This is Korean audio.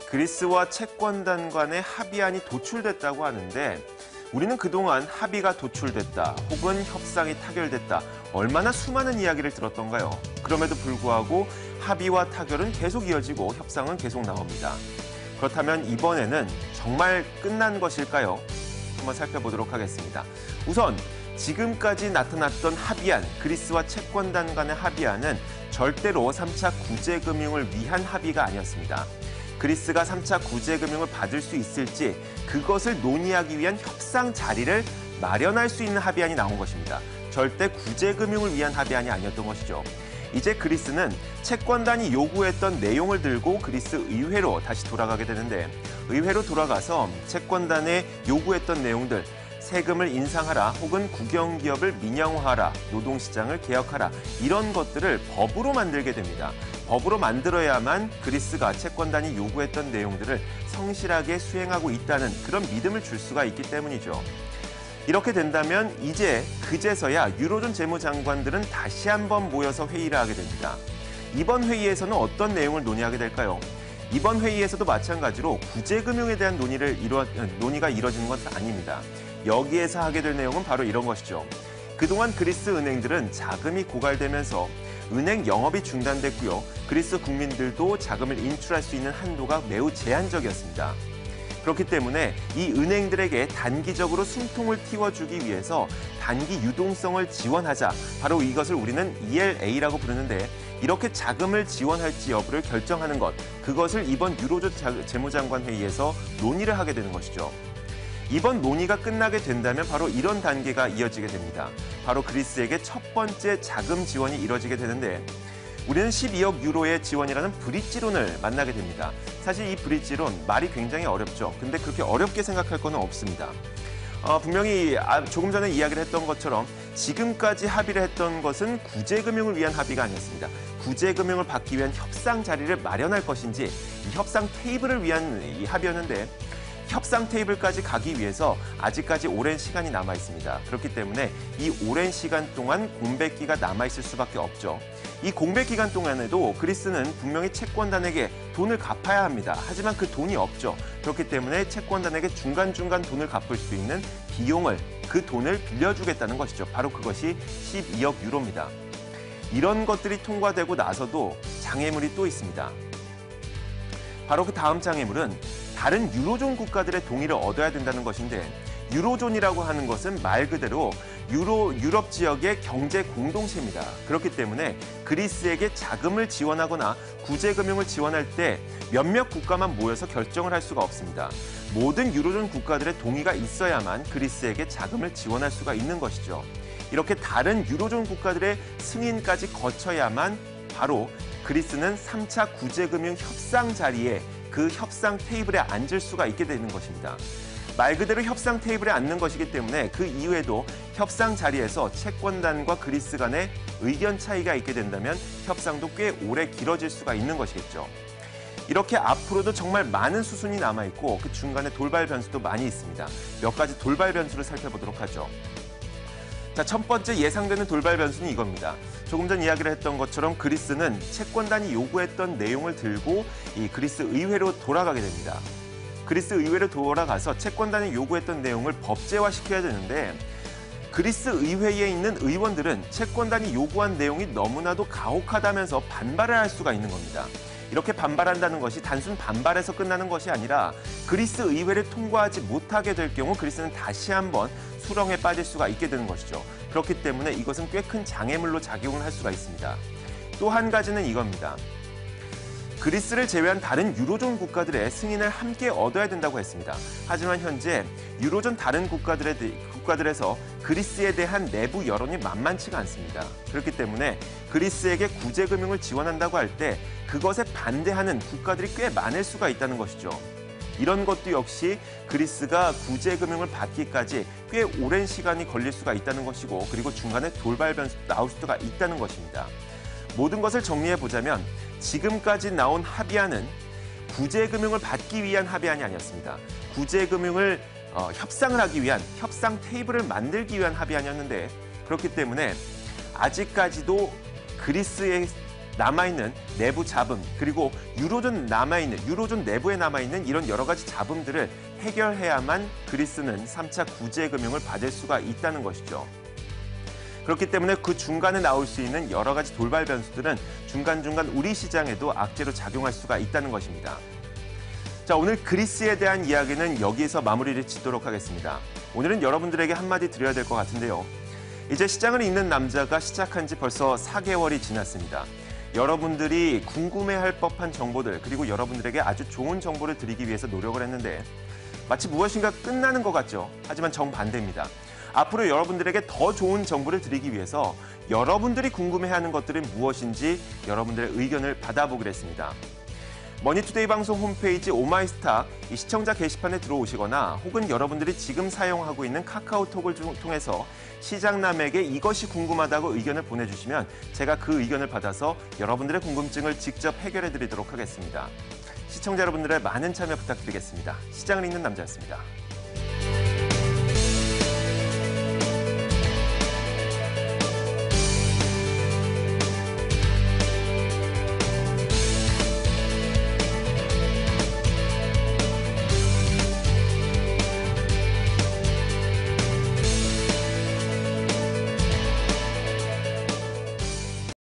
그리스와 채권단 간의 합의안이 도출됐다고 하는데 우리는 그동안 합의가 도출됐다 혹은 협상이 타결됐다 얼마나 수많은 이야기를 들었던가요? 그럼에도 불구하고 합의와 타결은 계속 이어지고 협상은 계속 나옵니다. 그렇다면 이번에는 정말 끝난 것일까요? 한번 살펴보도록 하겠습니다. 우선 지금까지 나타났던 합의안, 그리스와 채권단 간의 합의안은 절대로 3차 구제금융을 위한 합의가 아니었습니다. 그리스가 3차 구제금융을 받을 수 있을지 그것을 논의하기 위한 협상 자리를 마련할 수 있는 합의안이 나온 것입니다. 절대 구제금융을 위한 합의안이 아니었던 것이죠. 이제 그리스는 채권단이 요구했던 내용을 들고 그리스 의회로 다시 돌아가게 되는데 의회로 돌아가서 채권단에 요구했던 내용들 세금을 인상하라 혹은 국영기업을 민영화하라, 노동시장을 개혁하라 이런 것들을 법으로 만들게 됩니다. 법으로 만들어야만 그리스가 채권단이 요구했던 내용들을 성실하게 수행하고 있다는 그런 믿음을 줄 수가 있기 때문이죠. 이렇게 된다면 이제 그제서야 유로존 재무장관들은 다시 한번 모여서 회의를 하게 됩니다. 이번 회의에서는 어떤 내용을 논의하게 될까요? 이번 회의에서도 마찬가지로 구제금융에 대한 논의가 이뤄지는 것은 아닙니다. 여기에서 하게 될 내용은 바로 이런 것이죠. 그동안 그리스 은행들은 자금이 고갈되면서 은행 영업이 중단됐고요. 그리스 국민들도 자금을 인출할 수 있는 한도가 매우 제한적이었습니다. 그렇기 때문에 이 은행들에게 단기적으로 숨통을 틔워주기 위해서 단기 유동성을 지원하자. 바로 이것을 우리는 ELA라고 부르는데 이렇게 자금을 지원할지 여부를 결정하는 것. 그것을 이번 유로존 재무장관 회의에서 논의를 하게 되는 것이죠. 이번 논의가 끝나게 된다면 바로 이런 단계가 이어지게 됩니다. 바로 그리스에게 첫 번째 자금 지원이 이뤄지게 되는데 우리는 12억 유로의 지원이라는 브릿지론을 만나게 됩니다. 사실 이 브릿지론 말이 굉장히 어렵죠. 근데 그렇게 어렵게 생각할 건 없습니다. 분명히 조금 전에 이야기를 했던 것처럼 지금까지 합의를 했던 것은 구제금융을 위한 합의가 아니었습니다. 구제금융을 받기 위한 협상 자리를 마련할 것인지 이 협상 테이블을 위한 이 합의였는데 협상 테이블까지 가기 위해서 아직까지 오랜 시간이 남아 있습니다. 그렇기 때문에 이 오랜 시간 동안 공백기가 남아 있을 수밖에 없죠. 이 공백 기간 동안에도 그리스는 분명히 채권단에게 돈을 갚아야 합니다. 하지만 그 돈이 없죠. 그렇기 때문에 채권단에게 중간중간 돈을 갚을 수 있는 비용을, 그 돈을 빌려주겠다는 것이죠. 바로 그것이 12억 유로입니다. 이런 것들이 통과되고 나서도 장애물이 또 있습니다. 바로 그 다음 장애물은 다른 유로존 국가들의 동의를 얻어야 된다는 것인데 유로존이라고 하는 것은 말 그대로 유럽 지역의 경제 공동체입니다. 그렇기 때문에 그리스에게 자금을 지원하거나 구제금융을 지원할 때 몇몇 국가만 모여서 결정을 할 수가 없습니다. 모든 유로존 국가들의 동의가 있어야만 그리스에게 자금을 지원할 수가 있는 것이죠. 이렇게 다른 유로존 국가들의 승인까지 거쳐야만 바로 그리스는 3차 구제금융 협상 자리에 그 협상 테이블에 앉을 수가 있게 되는 것입니다. 말 그대로 협상 테이블에 앉는 것이기 때문에 그 이후에도 협상 자리에서 채권단과 그리스 간의 의견 차이가 있게 된다면 협상도 꽤 오래 길어질 수가 있는 것이겠죠. 이렇게 앞으로도 정말 많은 수순이 남아있고 그 중간에 돌발 변수도 많이 있습니다. 몇 가지 돌발 변수를 살펴보도록 하죠. 자, 첫 번째 예상되는 돌발 변수는 이겁니다. 조금 전 이야기를 했던 것처럼 그리스는 채권단이 요구했던 내용을 들고 이 그리스 의회로 돌아가게 됩니다. 그리스 의회로 돌아가서 채권단이 요구했던 내용을 법제화시켜야 되는데 그리스 의회에 있는 의원들은 채권단이 요구한 내용이 너무나도 가혹하다면서 반발을 할 수가 있는 겁니다. 이렇게 반발한다는 것이 단순 반발에서 끝나는 것이 아니라 그리스 의회를 통과하지 못하게 될 경우 그리스는 다시 한번 수렁에 빠질 수가 있게 되는 것이죠. 그렇기 때문에 이것은 꽤 큰 장애물로 작용을 할 수가 있습니다. 또 한 가지는 이겁니다. 그리스를 제외한 다른 유로존 국가들의 승인을 함께 얻어야 된다고 했습니다. 하지만 현재 유로존 다른 국가들에서 그리스에 대한 내부 여론이 만만치가 않습니다. 그렇기 때문에 그리스에게 구제금융을 지원한다고 할 때 그것에 반대하는 국가들이 꽤 많을 수가 있다는 것이죠. 이런 것도 역시 그리스가 구제금융을 받기까지 꽤 오랜 시간이 걸릴 수가 있다는 것이고 그리고 중간에 돌발 변수도 나올 수가 있다는 것입니다. 모든 것을 정리해보자면 지금까지 나온 합의안은 구제금융을 받기 위한 합의안이 아니었습니다. 구제금융을 협상을 하기 위한 협상 테이블을 만들기 위한 합의안이었는데 그렇기 때문에 아직까지도 그리스에 남아있는 내부 잡음, 그리고 유로존 내부에 남아있는 이런 여러 가지 잡음들을 해결해야만 그리스는 3차 구제금융을 받을 수가 있다는 것이죠. 그렇기 때문에 그 중간에 나올 수 있는 여러 가지 돌발 변수들은 중간중간 우리 시장에도 악재로 작용할 수가 있다는 것입니다. 자, 오늘 그리스에 대한 이야기는 여기에서 마무리를 짓도록 하겠습니다. 오늘은 여러분들에게 한마디 드려야 될 것 같은데요. 이제 시장을 읽는 남자가 시작한 지 벌써 4개월이 지났습니다. 여러분들이 궁금해할 법한 정보들, 그리고 여러분들에게 아주 좋은 정보를 드리기 위해서 노력을 했는데 마치 무엇인가 끝나는 것 같죠. 하지만 정반대입니다. 앞으로 여러분들에게 더 좋은 정보를 드리기 위해서 여러분들이 궁금해하는 것들은 무엇인지 여러분들의 의견을 받아보기로 했습니다. 머니투데이 방송 홈페이지 오마이스탁 이 시청자 게시판에 들어오시거나 혹은 여러분들이 지금 사용하고 있는 카카오톡을 통해서 시장남에게 이것이 궁금하다고 의견을 보내주시면 제가 그 의견을 받아서 여러분들의 궁금증을 직접 해결해 드리도록 하겠습니다. 시청자 여러분들의 많은 참여 부탁드리겠습니다. 시장을 읽는 남자였습니다.